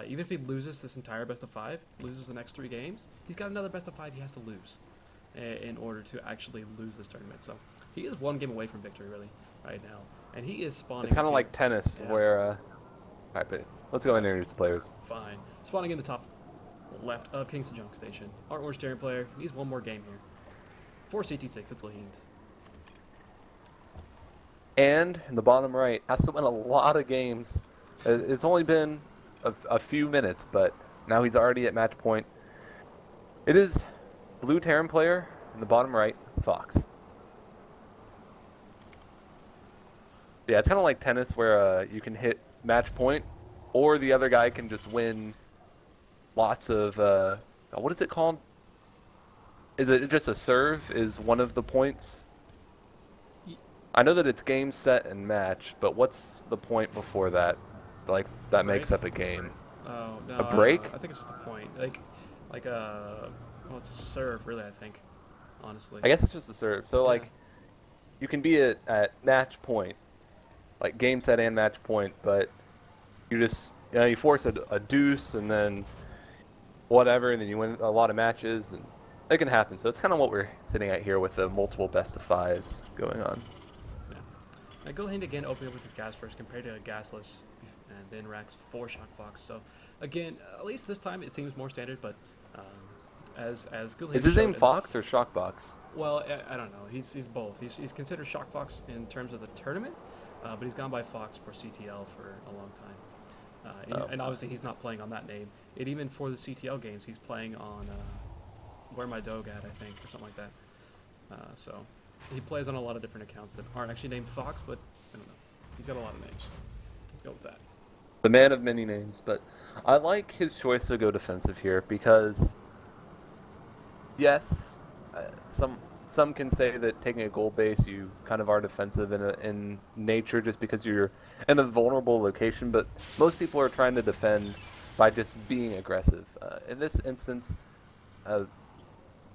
Even if he loses this entire best of 5, loses the next 3 games, he's got another best of 5 he has to lose in order to actually lose this tournament. So he is 1 game away from victory, really, right now. And he is spawning. It's kind of like tennis, yeah. where. Alright, but let's go and introduce the players. Fine. Spawning in the top left of Kingston Junk Station. Our orange steering player needs 1 more game here. For CT6, it's Guluheend. And in the bottom right, has to win a lot of games. It's only been a few minutes, but now he's already at match point. It is blue Terran player in the bottom right, Fox. Yeah, it's kind of like tennis where you can hit match point, or the other guy can just win lots of, what is it called? Is it just a serve is one of the points? I know that it's game, set, and match, but what's the point before that? Like, that makes up a game. Oh, no. A break? I think it's just a point. Like well, it's a serve, really, I think, honestly. I guess it's just a serve. So, Yeah. like, you can be at match point, like game, set, and match point, but you just, you force a deuce, and then whatever, and then you win a lot of matches, and it can happen. So it's kind of what we're sitting at here with the multiple best of 5s going on. Now, Guluheend again opening up with his gas first compared to a gasless, and then racks 4 ShockFox. So, again, at least this time it seems more standard, but as Guluheend Is his name Fox or ShockFox? Well, I don't know. He's both. He's considered ShockFox in terms of the tournament, but he's gone by Fox for CTL for a long time. And obviously he's not playing on that name. And even for the CTL games, he's playing on Where My Dog At, I think, or something like that. So he plays on a lot of different accounts that aren't actually named Fox, but I don't know. He's got a lot of names. Let's go with that. The man of many names, but I like his choice to go defensive here because, yes, some can say that taking a gold base, you kind of are defensive in nature just because you're in a vulnerable location, but most people are trying to defend by just being aggressive. In this instance,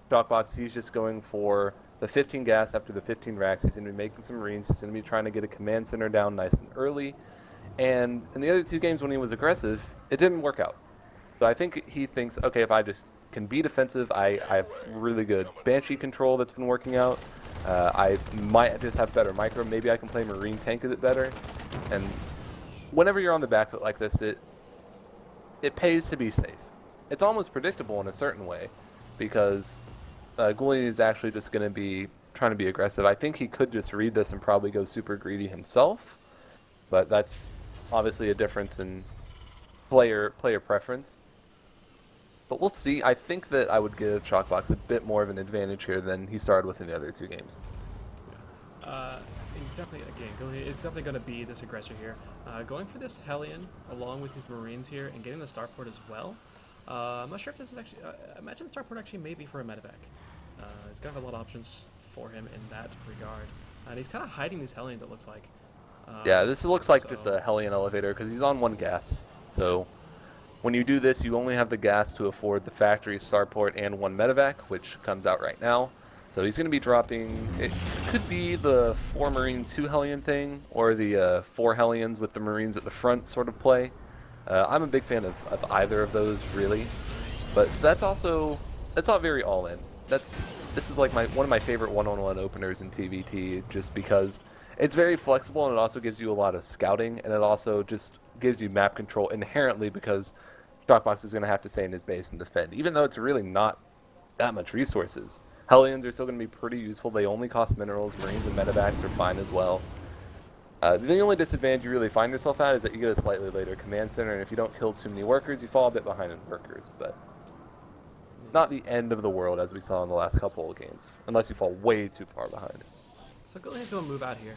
ShockFox, he's just going for the 15 gas after the 15 racks. He's going to be making some Marines. He's going to be trying to get a command center down nice and early. And in the other 2 games when he was aggressive, it didn't work out. So I think he thinks, okay, if I just can be defensive, I have really good Banshee control that's been working out. I might just have better micro. Maybe I can play Marine tank a bit better. And whenever you're on the back foot like this, it pays to be safe. It's almost predictable in a certain way because Guluheend is actually just going to be trying to be aggressive. I think he could just read this and probably go super greedy himself, but that's obviously a difference in player preference. But we'll see. I think that I would give ShockFox a bit more of an advantage here than he started with in the other 2 games. And definitely, again, Guluheend is definitely going to be this aggressor here. Going for this Hellion along with his Marines here and getting the starport as well. I'm not sure if this is actually... I imagine the starport actually may be for a medevac. It's going to have a lot of options for him in that regard. And he's kind of hiding these Hellions, it looks like. Yeah, this looks like just a Hellion elevator because he's on 1 gas. So when you do this, you only have the gas to afford the factory starport and 1 medevac, which comes out right now. So he's going to be dropping, it could be the 4 Marine 2 Hellion thing, or the 4 Hellions with the Marines at the front sort of play. I'm a big fan of either of those, really. But that's not very all-in. This is like one of my favorite one-on-one openers in TVT, just because it's very flexible and it also gives you a lot of scouting, and it also just gives you map control inherently because ShockFox is going to have to stay in his base and defend, even though it's really not that much resources. Hellions are still going to be pretty useful. They only cost minerals. Marines and medevacs are fine as well. The only disadvantage you really find yourself at is that you get a slightly later command center, and if you don't kill too many workers, you fall a bit behind in workers, but not the end of the world as we saw in the last couple of games, unless you fall way too far behind. So Guluheend's going to move out here.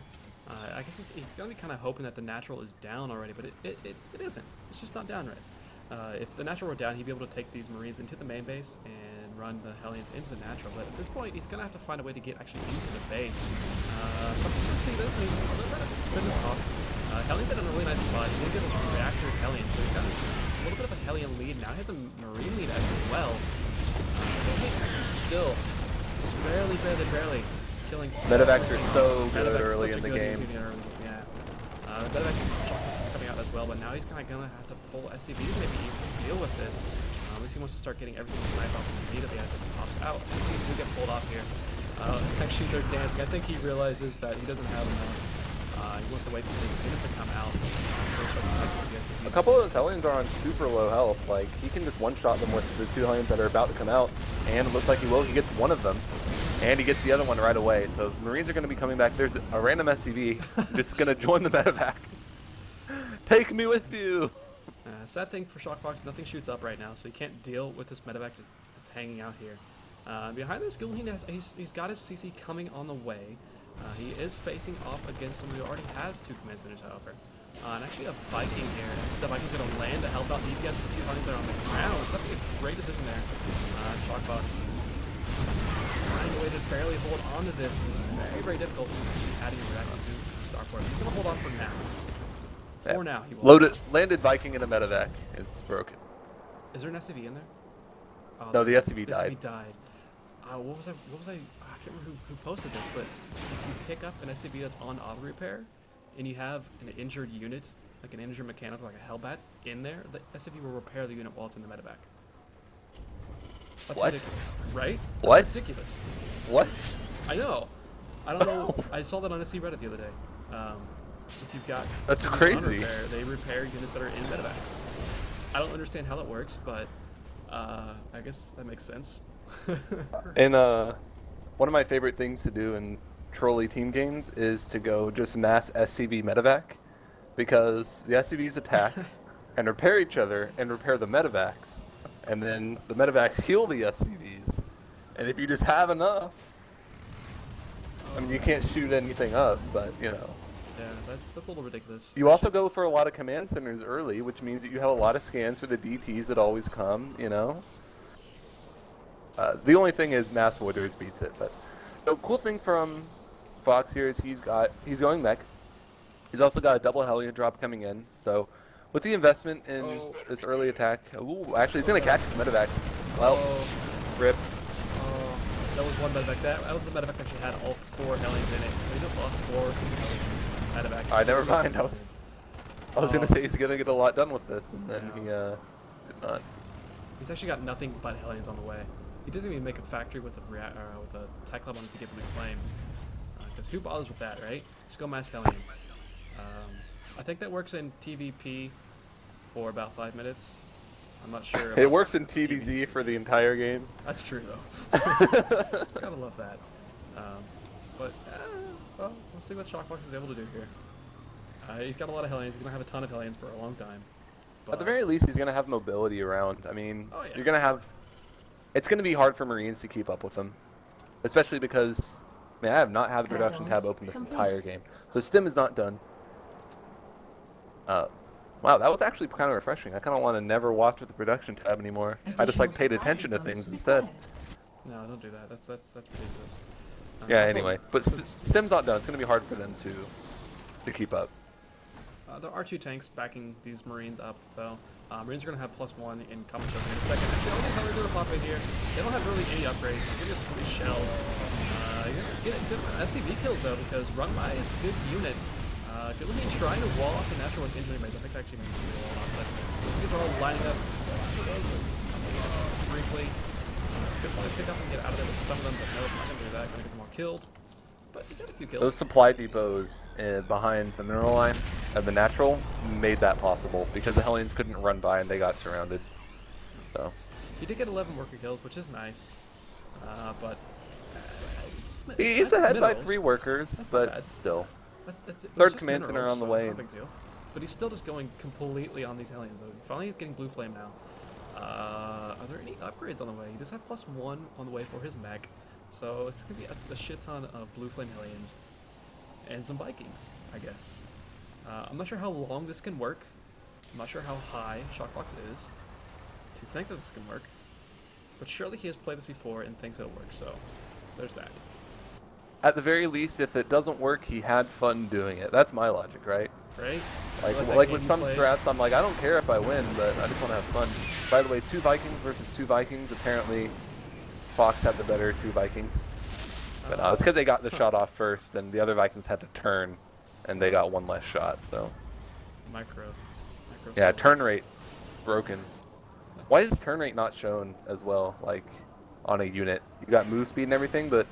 I guess he's going to be kind of hoping that the natural is down already, but it isn't. It's just not down right. If the natural were down, he'd be able to take these Marines into the main base and run the Hellions into the natural. But at this point, he's going to have to find a way to get actually into the base. Let's see this. He's a little bit of goodness off. Hellions in a really nice spot. He's going to get a reactor Hellion, so he's got a little bit of a Hellion lead. Now he has a Marine lead as well. Still, just barely killing. Medevacs are so good early in the game. Yeah. Medevac is coming out as well, but now he's kind of going to have to pull SCV to maybe even deal with this. At least he wants to start getting everything sniped off immediately as it pops out. SCVs do get pulled off here. Actually, they're dancing. I think he realizes that he doesn't have enough. He wants to wait for his things to come out. A couple of those Hellions are on super low health. Like, he can just one-shot them with the 2 Hellions that are about to come out, and it looks like he will. He gets one of them, and he gets the other one right away. So Marines are going to be coming back. There's a random SCV just going to join the medevac. Take me with you! Sad thing for ShockFox, nothing shoots up right now, so he can't deal with this medevac that's hanging out here. Behind this, Guluheend he's got his CC coming on the way. He is facing off against somebody who already has 2 command centers, however. And actually a Viking here. The Viking's going to land to help out these guys. The 2 Huntings are on the ground. That'd be a great decision there. ShockFox finding a way to barely hold on to this. It's very, very difficult adding a reaction to Starport. He's going to hold on for now. For now, he will. Landed Viking in a medevac. It's broken. Is there an SCV in there? No, the SCV died. SCV died. What was I? I can't remember who posted this, but if you pick up an SCV that's on auto repair, and you have an injured unit, like an injured mechanic, like a Hellbat, in there, the SCV will repair the unit while it's in the medevac. That's what? ridiculous, right? What? That's ridiculous. What? I know. I don't know. I saw that on SC Reddit the other day. If you've got that's SCVs crazy. on repair, they repair units that are in medevacs. I don't understand how that works, but I guess that makes sense. And one of my favorite things to do in trolley team games is to go just mass SCV medevac, because the SCVs attack and repair each other and repair the medevacs, and then the medevacs heal the SCVs. And if you just have enough, I mean, you can't shoot anything up, but you know. Yeah, that's a little ridiculous. You also go for a lot of command centers early, which means that you have a lot of scans for the DTs that always come, you know. The only thing is Mass Voiders beats it, but the cool thing from Fox here is he's going mech. He's also got a double Hellion drop coming in, so with the investment in just this early attack, ooh, actually he's gonna catch the medevac. Well, rip. That was one medevac. That was the medevac that actually had all 4 Hellions in it, so he just lost 4 medevacs. Alright, never mind. I was gonna say he's gonna get a lot done with this, and then he did not. He's actually got nothing but Hellions on the way. He doesn't even make a factory with a Tech Club on it to get Blue Flame. Because who bothers with that, right? Just go mass Hellion. I think that works in TVP for about 5 minutes. I'm not sure. It works in TVZ for the entire game. That's true, though. Gotta love that. Well, we'll see what ShockFox is able to do here. He's got a lot of Hellions. He's going to have a ton of Hellions for a long time. But At the very least, he's going to have mobility around. I mean, oh, yeah. you're going to have... It's going to be hard for Marines to keep up with him. Especially because, I mean, I have not had the production tab open this entire game. So Stim is not done. Wow, that was actually kind of refreshing. I kind of want to never watch with the production tab anymore. I just like paid attention to things instead. No, don't do that. That's ridiculous. Yeah, Also, anyway. But Stim's not done. It's going to be hard for them to keep up. There are 2 tanks backing these Marines up, though. Marines are going to have +1 in combat choke in a second. Actually, all the colors are going to pop in here. They don't have really any upgrades. They're just pretty shell. You're going to get good SCV kills, though, because Run-By is a good unit. Guluheend trying to wall off the natural with injury maze. I think actually needs to wall off, but these guys are all lining up. Just go after those, briefly. Good to pick up and get out of there with some of them, but no, I'm not going to do that. Going to get them all killed. But he got a few kills. Those supply depots behind the mineral line of the natural made that possible because the Hellions couldn't run by and they got surrounded. So he did get 11 worker kills, which is nice. But he's ahead by 3 workers, but still. That's Third command center on the way. Big deal. But he's still just going completely on these Hellions. Though. Finally, he's getting Blue Flame now. Are there any upgrades on the way? He does have +1 on the way for his mech. So it's going to be a shit ton of Blue Flame Hellions. And some Vikings, I guess. I'm not sure how long this can work. I'm not sure how high ShockFox is to think that this can work. But surely he has played this before and thinks it'll work, so there's that. At the very least, if it doesn't work, he had fun doing it. That's my logic, right? Right? Like with some strats, I'm like, I don't care if I win, but I just want to have fun. By the way, 2 Vikings versus 2 Vikings. Apparently, Fox had the better 2 Vikings. But it's because they got the shot off first, and the other Vikings had to turn, and they got 1 less shot, so. Micro. Yeah, turn rate broken. Why is turn rate not shown as well, like on a unit? You got move speed and everything, but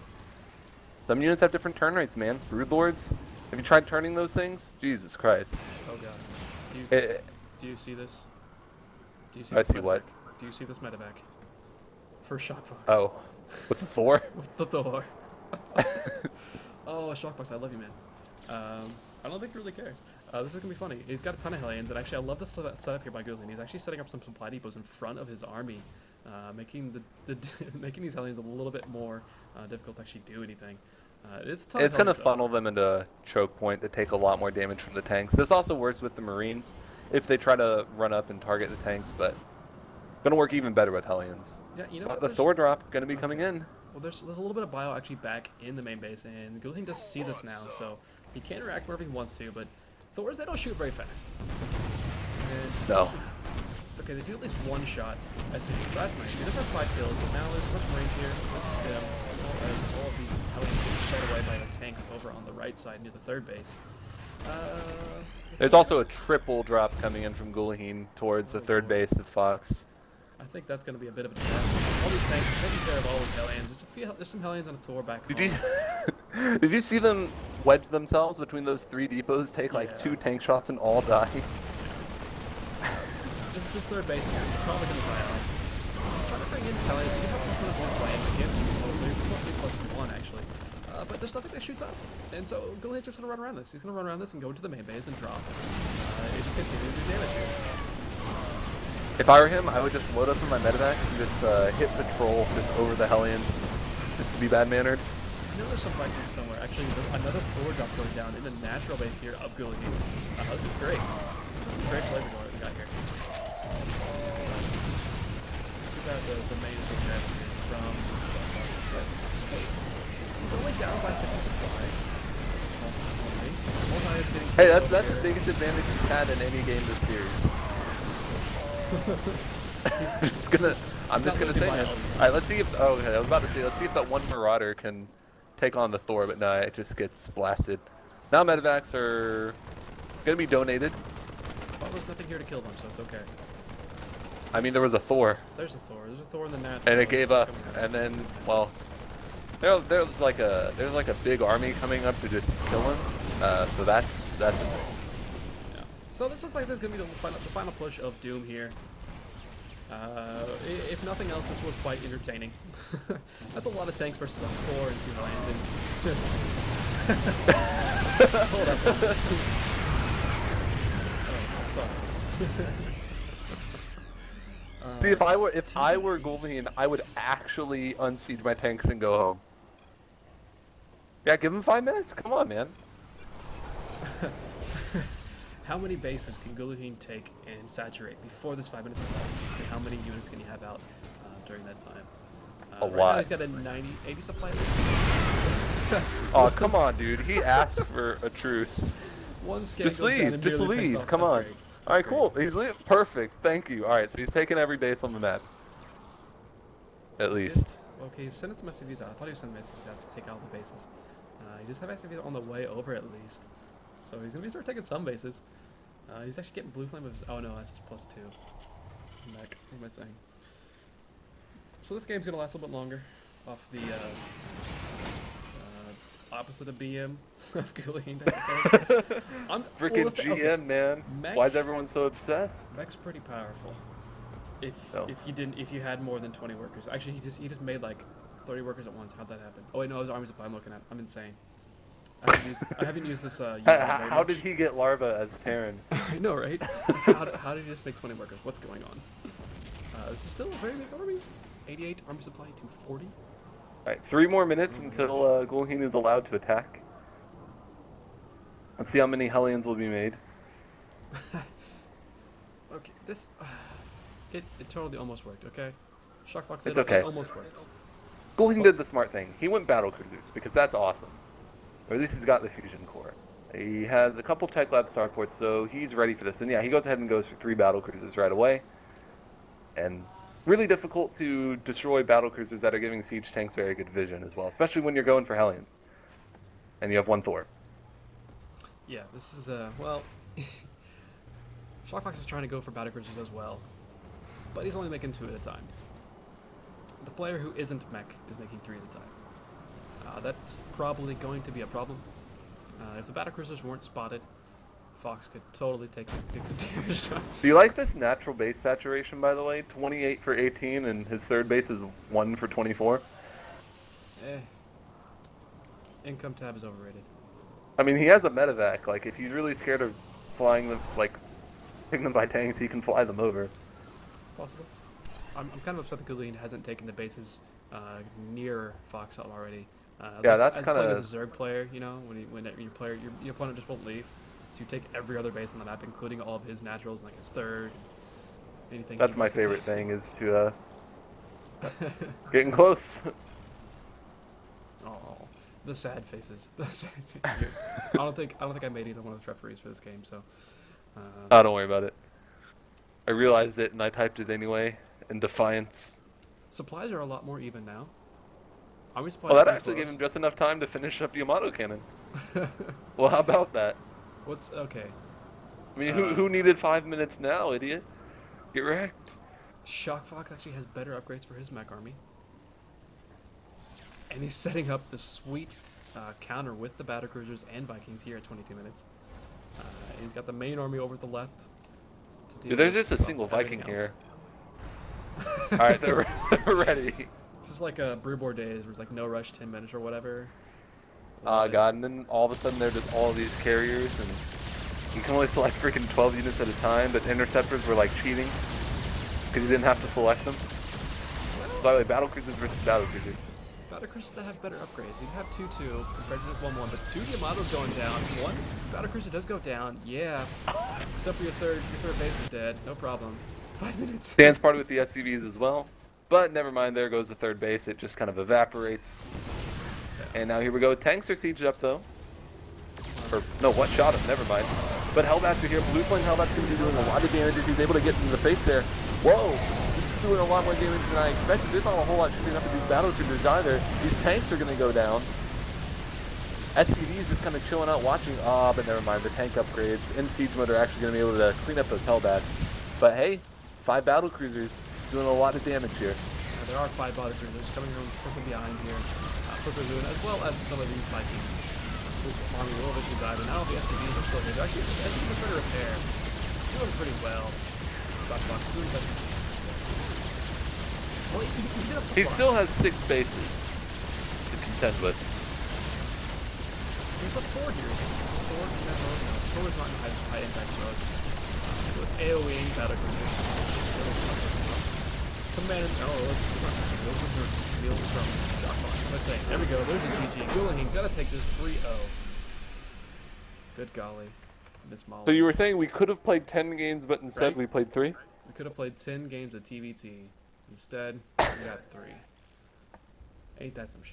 some units have different turn rates, man. Brood Lords, have you tried turning those things? Jesus Christ. Oh god. Do you, It, do you see this? Do you see I this see medevac? what? Do you see this medevac? For ShockFox. Oh, with the Thor? With the Thor. Oh, ShockFox, I love you, man. I don't think he really cares. This is gonna be funny. He's got a ton of Hellions, and actually, I love the setup here by Guluheend. He's actually setting up some supply depots in front of his army, making making these Hellions a little bit more difficult to actually do anything. It's a ton It's of going to Hellions, funnel them into a choke point to take a lot more damage from the tanks. This also works with the Marines if they try to run up and target the tanks, but going to work even better with Hellions. Yeah, you know what? The Thor drop going to be coming Okay. in. Well, there's a little bit of bio actually back in the main base, and Guluheend does see this now, so he can interact wherever he wants to, but Thors, they don't shoot very fast. And No. okay, they do at least one shot at city, so that's nice. He does have 5 kills, but now there's much range here. That's stem, as all of these Hellions get shot away by the tanks over on the right side near the third base. There's also a triple drop coming in from Guluheend towards the third base of Fox. I think that's going to be a bit of a disaster. All these tanks are taking care of all these Hellions. There's some Hellions on a Thor back home. Did you see them wedge themselves between those 3 depots, take like Yeah. 2 tank shots and all die? This third base is probably going to die out. I'm trying to bring in Hellions. You have +1 more flames against him. It's supposed to be +1 actually. But there's nothing that shoots up. And so Guluheend's just going to run around this. He's going to run around this and go into the main base and drop. It just continues to do damage here. If I were him, I would just load up in my medevac and just hit patrol just over the Hellions, just to be bad-mannered. I know there's some Vikings somewhere. Actually, there's another Thor drop going down in the natural base here of Guluheend. This is great. This is some great flavor going we got here. We've got the main objective from he's only down by 50 supply. Hey, that's the biggest advantage he's had in any game this series. I'm just gonna say it. Alright, let's see if okay, I was about to say let's see if that one Marauder can take on the Thor, but no, it just gets blasted. Now medevacs are gonna be donated. Well, there's nothing here to kill them, so it's okay. I mean there was a Thor. There's a Thor in the net. And it gave up. And then well there's like a big army coming up to just kill him. So that's a thing. Yeah. So this looks like there's gonna be the final push of Doom here. If nothing else, this was quite entertaining. That's a lot of tanks versus a 4 and 2 Hellions. Hold up. Oh, I'm sorry. See, if I were Guluheend, I would actually unsiege my tanks and go home. Yeah, give him 5 minutes. Come on, man. How many bases can Guluheend take and saturate before this 5 minutes is up? And how many units can he have out during that time? A right lot. Now he's got a 80 supply. Oh, come on, dude. He asked for a truce. One scan Just goes down leave. and Just nearly takes leave. off. Come That's on. great. All right, That's cool. great. He's leaving. Perfect. Thank you. All right, so he's taking every base on the map. At least. Okay, he's sending some SCVs out. I thought he was sending SCVs out to take out the bases. He just have SCVs on the way over at least. So he's going to start taking some bases. He's actually getting blue flame of his... Oh no, that's his +2. Mech. What am I saying? So this game's going to last a little bit longer. Off the opposite of BM of Guluheend, I suppose. Freaking GM, man. Mech, Why is everyone so obsessed? Mech's pretty powerful. If No. if you had more than 20 workers. Actually, he just made like 30 workers at once. How'd that happen? Oh wait, no, it was army supply I'm looking at. I'm insane. I haven't used this unit very How much. did he get Larva as Terran? I know, right? How did he just make 20 workers? What's going on? This is still a very big army. 88 army supply to 40. Alright, 3 more minutes until Guluheend is allowed to attack. Let's see how many Hellions will be made. Okay, this it totally almost worked. Okay, ShockFox It's it okay. almost worked. Guluheend did the smart thing. He went battle cruisers because that's awesome. Or at least he's got the fusion core. He has a couple tech lab starports, so he's ready for this. And yeah, he goes ahead and goes for 3 battle cruisers right away. And really difficult to destroy battle cruisers that are giving siege tanks very good vision as well, especially when you're going for Hellions. And you have 1 Thor. Yeah, this is well. ShockFox is trying to go for battlecruisers as well, but he's only making 2 at a time. The player who isn't mech is making 3 at a time. That's probably going to be a problem. If the battlecruisers weren't spotted, Fox could totally take some damage. Do you like this natural base saturation, by the way? 28 for 18, and his third base is 1 for 24. Income tab is overrated. I mean, he has a medevac. Like, if he's really scared of flying them, like, hitting them by tanks, he can fly them over. Possible. I'm kind of upset that Guluheend hasn't taken the bases near Fox already. Yeah, that's as kind playing of as a Zerg player, you know, when your opponent just won't leave, so you take every other base on the map, including all of his naturals and like his third. Anything. That's my favorite thing is to getting close. Oh, the sad faces. The sad faces. I don't think I made either one of the referees for this game, so. Oh, don't worry about it. I realized it and I typed it anyway in defiance. Supplies are a lot more even now. Army supplies. Well, that pretty actually close. gave him just enough time to finish up Yamato cannon. Well, how about that? What's okay? I mean, who needed 5 minutes now, idiot? Get wrecked. ShockFox actually has better upgrades for his mech army. And he's setting up the sweet counter with the battlecruisers and Vikings here at 22 minutes. He's got the main army over at the left. Dude, there's just a single Viking here. Alright, they're ready. This is like a Brewboard days where it's like no rush 10 minutes or whatever. God, and then all of a sudden they're just all these carriers, and you can only select freaking 12 units at a time, but interceptors were like cheating, because you didn't have to select them. By the way, battlecruisers versus battlecruisers. Battlecruisers that have better upgrades. You have 2-2 compared to just 1-1, but 2 Yamato's going down. 1 battlecruiser does go down, yeah. Except for your third base is dead, no problem. 5 minutes. Stands part with the SCVs as well, but never mind, there goes the third base, it just kind of evaporates. And now here we go, tanks are sieged up though. Or, no, what shot him, never mind. But Hellbats are here, Blue Flame Hellbats going to be doing a lot of damage if he's able to get into the face there. Whoa! This is doing a lot more damage than I expected. There's not a whole lot shooting up at these battlecruisers either. These tanks are going to go down. SCV is just kind of chilling out watching. Ah, but never mind, the tank upgrades in siege mode are actually going to be able to clean up those Hellbats. But hey, 5 battlecruisers doing a lot of damage here. There are 5 battlecruisers coming from behind here. For Guluheend, as well as some of these Vikings. This army will eventually die, but now the SCVs are still here. They're actually, the SCVs are trying to repair. Doing pretty well. ShockFox doing best. Well, he did up He still has 6 bases to contend with. He's got 4 here. 4 is not in high impact mode. So it's AoEing battlecruisers. Some man, those are meals from ShockFox. Let's say, there we go, there's a GG. Guluheend gotta take this 3-0. Good golly. Miss Molly. So you were saying we could have played 10 games, but instead Right? we played 3? We could have played 10 games of TVT. Instead, we got 3. Ain't that some shit?